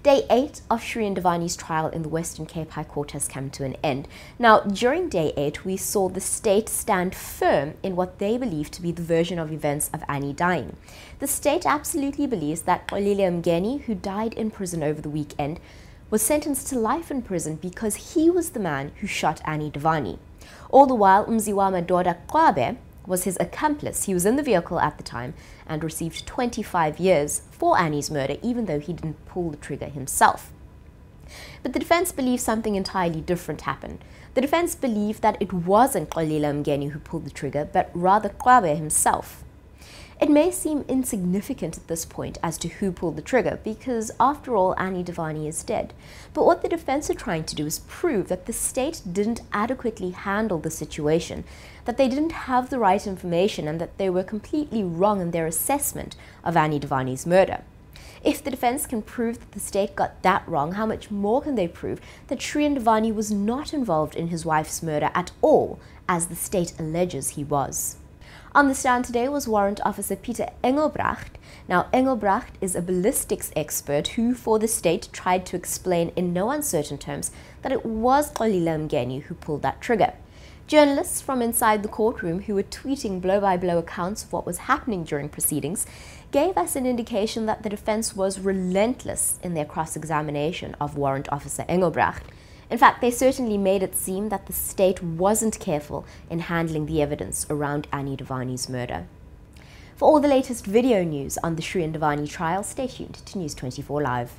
Day 8 of Shri and Dewani's trial in the Western Cape High Court has come to an end. Now, during Day 8, we saw the state stand firm in what they believe to be the version of events of Annie dying. The state absolutely believes that Xolile Mngeni, who died in prison over the weekend, was sentenced to life in prison because he was the man who shot Annie Dewani. All the while, Mziwa Madoda Kwabe was his accomplice. He was in the vehicle at the time and received 25 years for Annie's murder, even though he didn't pull the trigger himself. But the defense believes something entirely different happened. The defense believed that it wasn't Xolile Mngeni who pulled the trigger, but rather Kwabe himself. It may seem insignificant at this point as to who pulled the trigger, because after all, Annie Dewani is dead. But what the defense are trying to do is prove that the state didn't adequately handle the situation, that they didn't have the right information, and that they were completely wrong in their assessment of Annie Dewani's murder. If the defense can prove that the state got that wrong, how much more can they prove that Shri and Dewani was not involved in his wife's murder at all, as the state alleges he was? On the stand today was Warrant Officer Peter Engelbrecht. Now, Engelbrecht is a ballistics expert who, for the state, tried to explain in no uncertain terms that it was Xolile Mngeni who pulled that trigger. Journalists from inside the courtroom who were tweeting blow-by-blow accounts of what was happening during proceedings gave us an indication that the defense was relentless in their cross-examination of Warrant Officer Engelbrecht. In fact, they certainly made it seem that the state wasn't careful in handling the evidence around Annie Dewani's murder. For all the latest video news on the Shri and Dewani trial, stay tuned to News 24 Live.